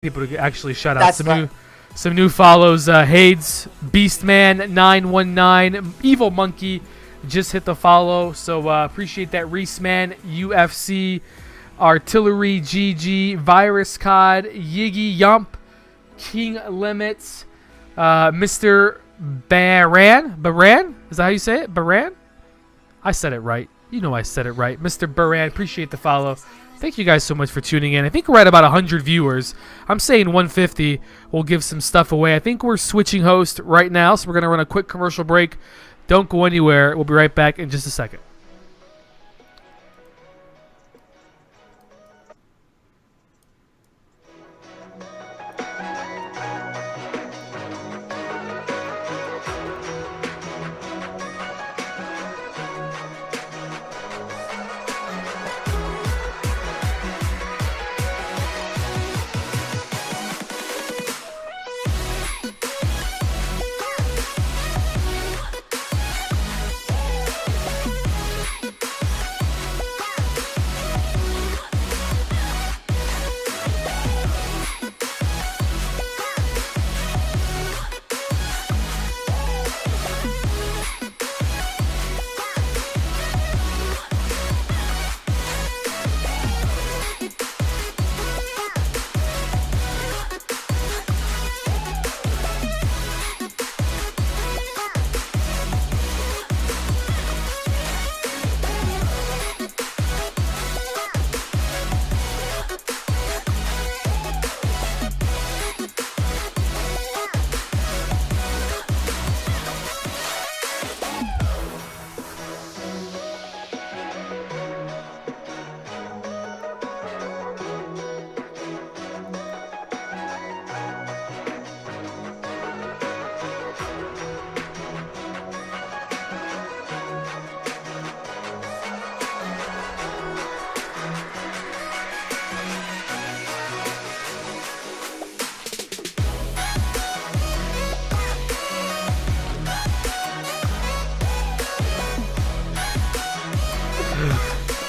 People to actually shout out some new follows. Hades, Beastman 919, Evil Monkey just hit the follow, so appreciate that. Reese Man, UFC, Artillery, GG, Virus Cod, Yiggy Yump, King Limits, Mr. Baran, is that how you say it? Baran? I said it right. You know I said it right. Mr. Baran, appreciate the follow. Thank you guys so much for tuning in. I think we're at about 100 viewers. I'm saying 150. We'll give some stuff away. I think we're switching host right now, so we're going to run a quick commercial break. Don't go anywhere. We'll be right back in just a second.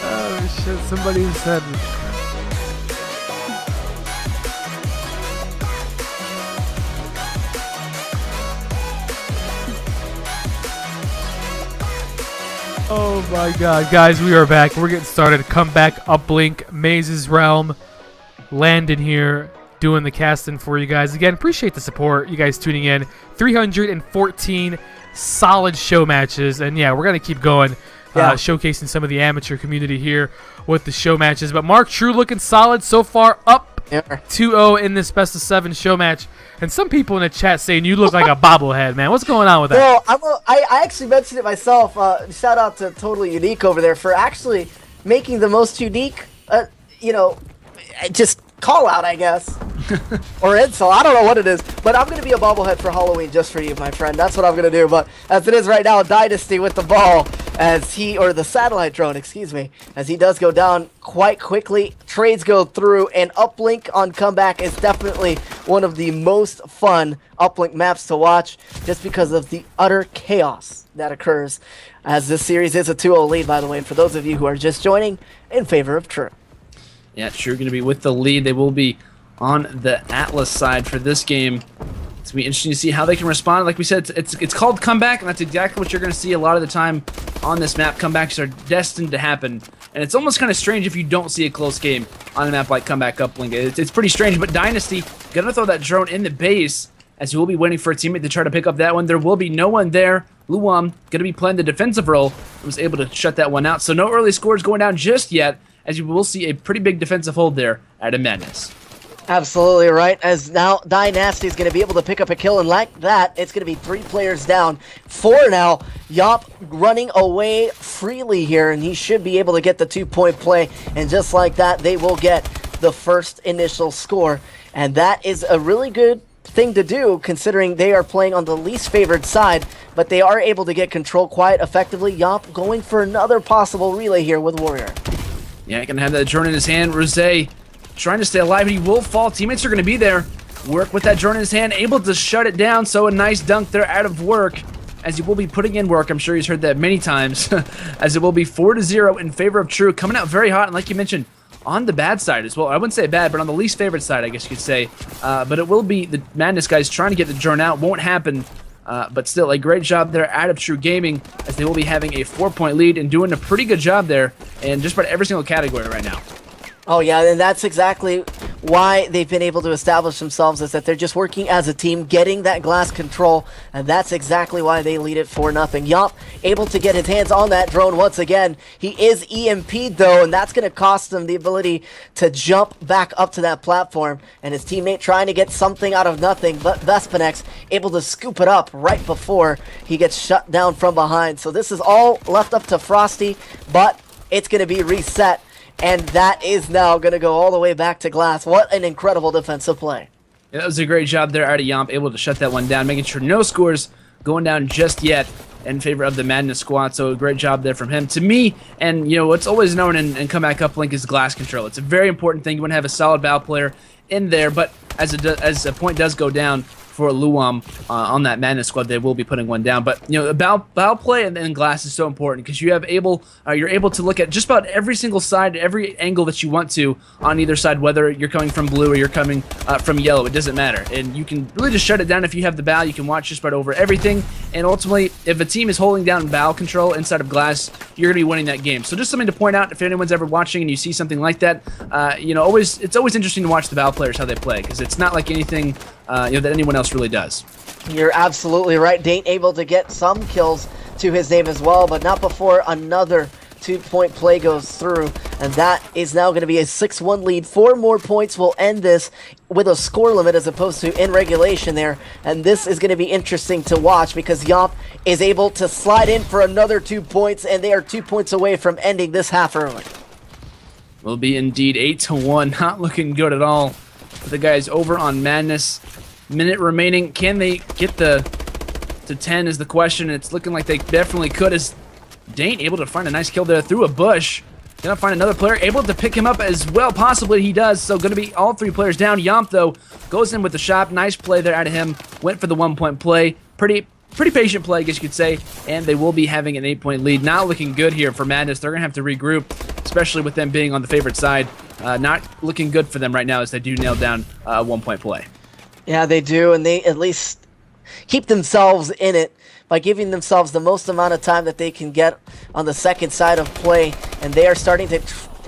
Oh shit, somebody said oh my god, guys, we are back. We're getting started. Come back, Uplink, Maze's Realm, Landon here, doing the casting for you guys. Again, appreciate the support, you guys tuning in. 314 solid show matches, and yeah, we're gonna keep going. Showcasing some of the amateur community here with the show matches. But Mark True looking solid so far, up 2-0 in this best of 7 show match. And some people in the chat saying you look like a bobblehead, man. What's going on with that? Well, I actually mentioned it myself. Shout out to Totally Unique over there for actually making the most unique, just call out, I guess. Or insult. I don't know what it is. But I'm going to be a bobblehead for Halloween just for you, my friend. That's what I'm going to do. But as it is right now, Dynasty with the ball. The satellite drone, excuse me, as he does go down quite quickly. Trades go through, and Uplink on comeback is definitely one of the most fun Uplink maps to watch just because of the utter chaos that occurs as this series is a 2-0 lead, by the way, for those of you who are just joining in favor of True. Yeah, True going to be with the lead. They will be on the Atlas side for this game. It's going to be interesting to see how they can respond. Like we said, it's called comeback, and that's exactly what you're going to see a lot of the time on this map. Comebacks are destined to happen, and it's almost kind of strange if you don't see a close game on a map like Comeback Uplink. It's pretty strange, but Dynasty going to throw that drone in the base as he will be waiting for a teammate to try to pick up that one. There will be no one there. Luam going to be playing the defensive role and was able to shut that one out. So no early scores going down just yet, as you will see a pretty big defensive hold there at Madness. Absolutely right, as now Dynasty is going to be able to pick up a kill, and like that, it's going to be 3 players down. 4 now. Yop running away freely here, and he should be able to get the 2-point play, and just like that, they will get the first initial score, and that is a really good thing to do considering they are playing on the least favored side, but they are able to get control quite effectively. Yop going for another possible relay here with Warrior. Yeah, going to have that drone in his hand. Rosé trying to stay alive, and he will fall. Teammates are going to be there. Work with that drone in his hand, able to shut it down. So a nice dunk there out of work, as he will be putting in work. I'm sure he's heard that many times, as it will be 4-0 in favor of True. Coming out very hot, and like you mentioned, on the bad side as well. I wouldn't say bad, but on the least favorite side, I guess you could say. But it will be the Madness guys trying to get the drone out. Won't happen. But still, a great job there out of True Gaming, as they will be having a 4-point lead and doing a pretty good job there in just about every single category right now. Oh yeah, and that's exactly why they've been able to establish themselves, is that they're just working as a team, getting that glass control, and that's exactly why they lead it 4-0. Yop able to get his hands on that drone once again. He is EMP'd though, and that's going to cost him the ability to jump back up to that platform, and his teammate trying to get something out of nothing, but Vespinex able to scoop it up right before he gets shut down from behind. So this is all left up to Frosty, but it's going to be reset. And that is now going to go all the way back to glass. What an incredible defensive play. Yeah, that was a great job there out of Yomp, able to shut that one down, making sure no scores going down just yet in favor of the Madness squad. So a great job there from him. To me, and you know what's always known in comeback uplink is glass control. It's a very important thing. You want to have a solid bow player in there, but as a point does go down for Luam on that Madness squad, they will be putting one down. But you know, the bow play and glass is so important because you're able to look at just about every single side, every angle that you want to on either side, whether you're coming from blue or you're coming from yellow. It doesn't matter, and you can really just shut it down if you have the bow. You can watch just about over everything, and ultimately, if a team is holding down bow control inside of glass, you're going to be winning that game. So just something to point out if anyone's ever watching and you see something like that, you know, it's always interesting to watch the bow players how they play, because it's not like anything you know, that anyone else really does. You're absolutely right. Dane able to get some kills to his name as well, but not before another 2-point play goes through, and that is now going to be a 6-1 lead. 4 more points will end this with a score limit as opposed to in regulation there, and this is going to be interesting to watch because Yomp is able to slide in for another 2 points, and they are 2 points away from ending this half early. Will be indeed 8-1. Not looking good at all for the guys over on Madness. Minute remaining. Can they get to 10 is the question. It's looking like they definitely could, as Dane able to find a nice kill there through a bush. Gonna find another player able to pick him up as well. Possibly he does. So gonna be all 3 players down. Yomp though goes in with the shot. Nice play there out of him. Went for the 1-point play. Pretty patient play, I guess you could say. And they will be having an 8-point lead. Not looking good here for Madness. They're gonna have to regroup, especially with them being on the favorite side. Not looking good for them right now as they do nail down a 1-point play. Yeah, they do, and they at least keep themselves in it by giving themselves the most amount of time that they can get on the second side of play, and they are starting to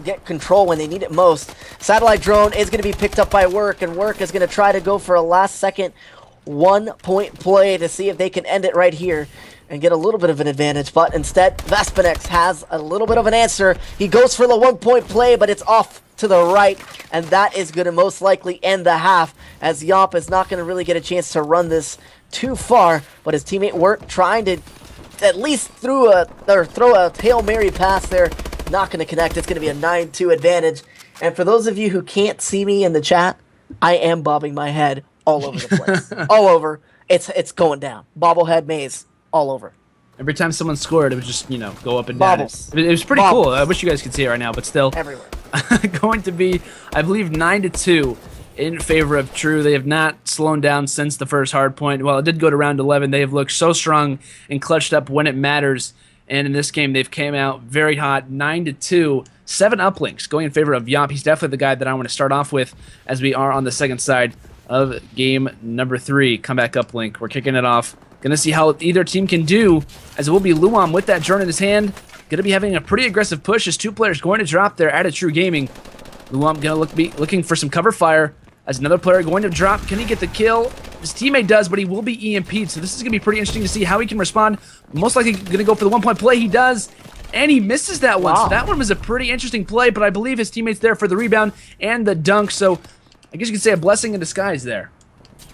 get control when they need it most. Satellite drone is going to be picked up by Work, and Work is going to try to go for a last-second 1-point play to see if they can end it right here and get a little bit of an advantage, but instead, Vespinex has a little bit of an answer. He goes for the 1-point play, but it's off to the right, and that is going to most likely end the half, as Yomp is not going to really get a chance to run this too far, but his teammate Work trying to at least throw a Hail Mary pass there. Not going to connect. It's going to be a 9-2 advantage. And for those of you who can't see me in the chat, I am bobbing my head all over the place. All over. It's going down. Bobblehead maze all over. Every time someone scored, it would just, you know, go up and down. Bobbles. It was pretty cool. I wish you guys could see it right now, but still. Everywhere. Going to be, I believe, 9-2 in favor of True. They have not slowed down since the first hard point. While it did go to round 11, they have looked so strong and clutched up when it matters. And in this game, they've came out very hot, 9-2. 7 uplinks going in favor of Yomp. He's definitely the guy that I want to start off with as we are on the second side of game number 3. Comeback uplink. We're kicking it off. Gonna see how either team can do, as it will be Luam with that drone in his hand. Gonna be having a pretty aggressive push as 2 players going to drop there at a True Gaming. Luam gonna be looking for some cover fire as another player going to drop. Can he get the kill? His teammate does, but he will be EMP'd, so this is gonna be pretty interesting to see how he can respond. Most likely gonna go for the 1-point play. He does, and he misses that one. Wow. So that one was a pretty interesting play, but I believe his teammate's there for the rebound and the dunk, so I guess you could say a blessing in disguise there.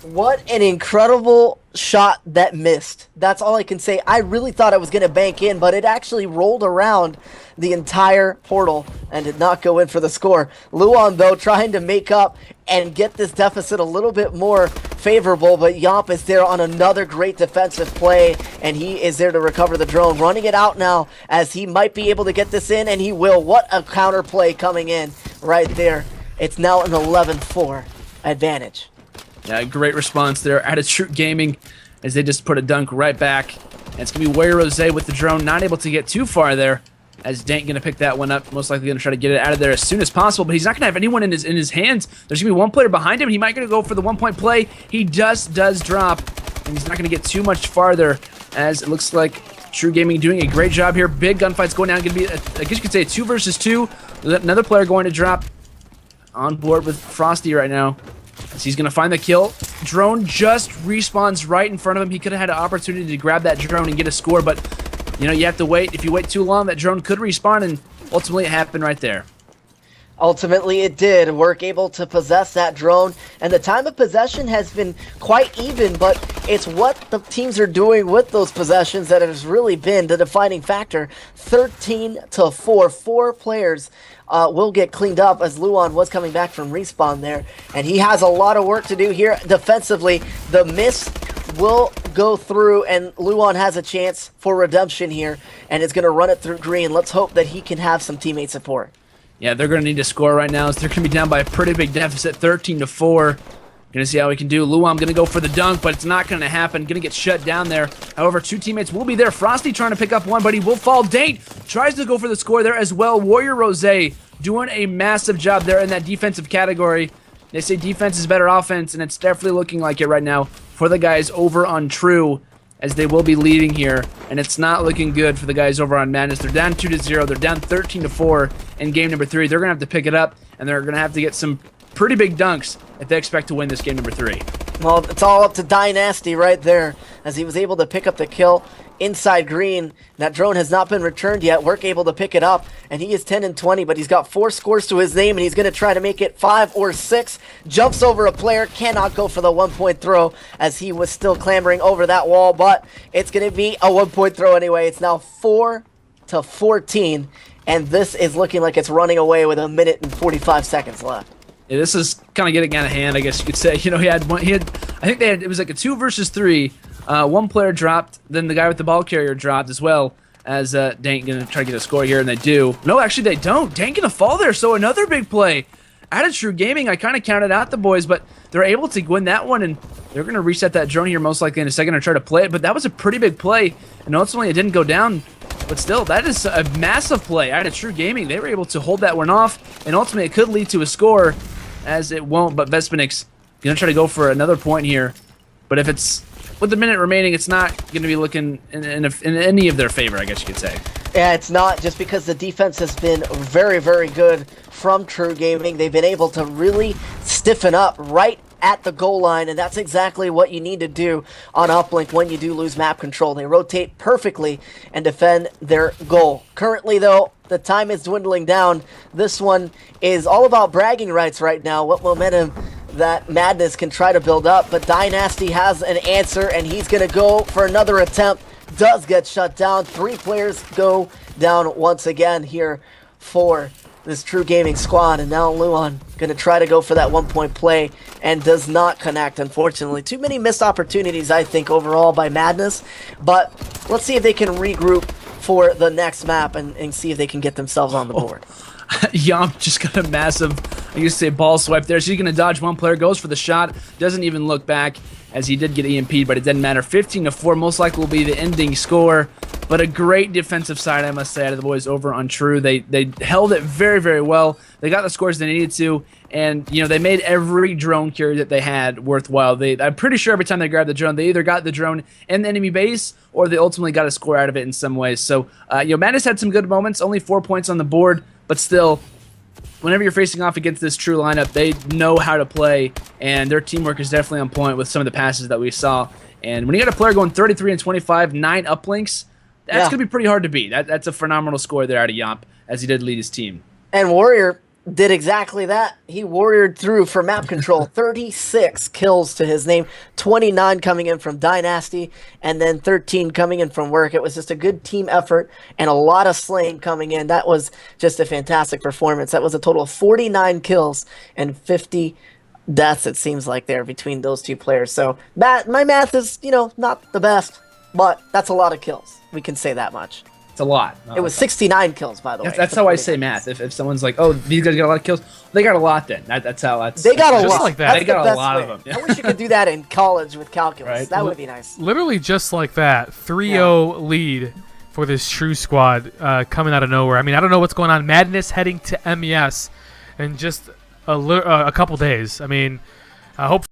What an incredible shot that missed. That's all I can say. I really thought it was going to bank in, but it actually rolled around the entire portal and did not go in for the score. Luan, though, trying to make up and get this deficit a little bit more favorable, but Yomp is there on another great defensive play, and he is there to recover the drone. Running it out now as he might be able to get this in, and he will. What a counter play coming in right there. It's now an 11-4 advantage. Yeah, great response there out of True Gaming as they just put a dunk right back. And it's going to be Warrior Rose with the drone, not able to get too far there. as Dank going to pick that one up. Most likely going to try to get it out of there as soon as possible, but he's not going to have anyone in his hands. There's going to be one player behind him. He might going to go for the 1-point play. He just does drop, and he's not going to get too much farther, as it looks like True Gaming doing a great job here. Big gunfights going down. Going to be, I guess you could say, a 2 versus 2. Another player going to drop on board with Frosty right now. So he's going to find the kill. Drone just respawns right in front of him. He could have had an opportunity to grab that drone and get a score, but you know, you have to wait. If you wait too long, that drone could respawn, and ultimately it happened right there. Ultimately, it did. Work able to possess that drone, and the time of possession has been quite even, but it's what the teams are doing with those possessions that has really been the defining factor. 13-4. 4 players will get cleaned up, as Luan was coming back from respawn there, and he has a lot of work to do here defensively. The miss will go through, and Luan has a chance for redemption here, and is going to run it through green. Let's hope that he can have some teammate support. Yeah, they're going to need to score right now. So they're going to be down by a pretty big deficit, 13-4. Going to see how we can do. Luan going to go for the dunk, but it's not going to happen. Going to get shut down there. However, 2 teammates will be there. Frosty trying to pick up one, but he will fall. Date tries to go for the score there as well. Warrior Rose doing a massive job there in that defensive category. They say defense is better offense, and it's definitely looking like it right now for the guys over on True, as they will be leading here, and it's not looking good for the guys over on Madness. They're down 2-0. They're down 13-4 in game number 3. They're going to have to pick it up, and they're going to have to get some pretty big dunks if they expect to win this game number 3. Well, it's all up to Dynasty right there, as he was able to pick up the kill inside green. That drone has not been returned yet. Work able to pick it up, and he is 10-20, but he's got 4 scores to his name, and he's going to try to make it 5 or 6. Jumps over a player, cannot go for the 1-point throw, as he was still clambering over that wall, but it's going to be a 1-point throw anyway. It's now 4-14, and this is looking like it's running away with 1 minute and 45 seconds left. Yeah, this is kind of getting out of hand, I guess you could say. You know, I think it was like a 2 versus 3. 1 player dropped, then the guy with the ball carrier dropped as well, as Dank gonna try to get a score here, and they do. No, actually they don't. Dank gonna fall there, so another big play. Out of True Gaming, I kind of counted out the boys, but they're able to win that one, and they're gonna reset that drone here most likely in a second or try to play it, but that was a pretty big play, and ultimately it didn't go down. But still, that is a massive play out of True Gaming. They were able to hold that one off, and ultimately it could lead to a score, as it won't, but Vespinix gonna try to go for another point here. But if it's with the minute remaining, it's not going to be looking in any of their favor, I guess you could say. Yeah, it's not, just because the defense has been very, very good from True Gaming. They've been able to really stiffen up right at the goal line, and that's exactly what you need to do on uplink when you do lose map control. They rotate perfectly and defend their goal. Currently, though, the time is dwindling down. This one is all about bragging rights right now, what momentum that Madness can try to build up, but Dynasty has an answer, and he's going to go for another attempt. Does get shut down. 3 players go down once again here for this True Gaming squad, and now Luan going to try to go for that 1-point play and does not connect, unfortunately. Too many missed opportunities, I think, overall by Madness, but let's see if they can regroup for the next map and see if they can get themselves on the board. Yomp just got a massive, I used to say, ball swipe there. So he's going to dodge 1 player, goes for the shot, doesn't even look back, as he did get EMP'd, but it didn't matter. 15-4 most likely will be the ending score, but a great defensive side, I must say, out of the boys over on True. They held it very, very well. They got the scores they needed to, and you know, they made every drone carry that they had worthwhile. I'm pretty sure every time they grabbed the drone, they either got the drone in the enemy base, or they ultimately got a score out of it in some ways. So, you know, Madness had some good moments, only 4 points on the board, but still, whenever you're facing off against this True lineup, they know how to play, and their teamwork is definitely on point with some of the passes that we saw. And when you got a player going 33-25, 9 uplinks, that's going to be pretty hard to beat. That's a phenomenal score there out of Yomp, as he did lead his team. And Warrior did exactly that. He warriored through for map control. 36 kills to his name, 29 coming in from Dynasty, and then 13 coming in from Work. It was just a good team effort and a lot of slaying coming in. That was just a fantastic performance. That was a total of 49 kills and 50 deaths, it seems like, there between those 2 players. So my math is, you know, not the best, but that's a lot of kills. We can say that much. It's a lot. It was 69 kills, by the way. That's how I say math. If someone's like, "Oh, these guys got a lot of kills," they got a lot. Then that's how that's. They got a just lot. like that. They got a lot of them. I wish you could do that in college with calculus. Right. That would be nice. Literally just like that. 3-0 lead for this True Squad coming out of nowhere. I mean, I don't know what's going on. Madness heading to MES in just a couple days. I mean, I hope.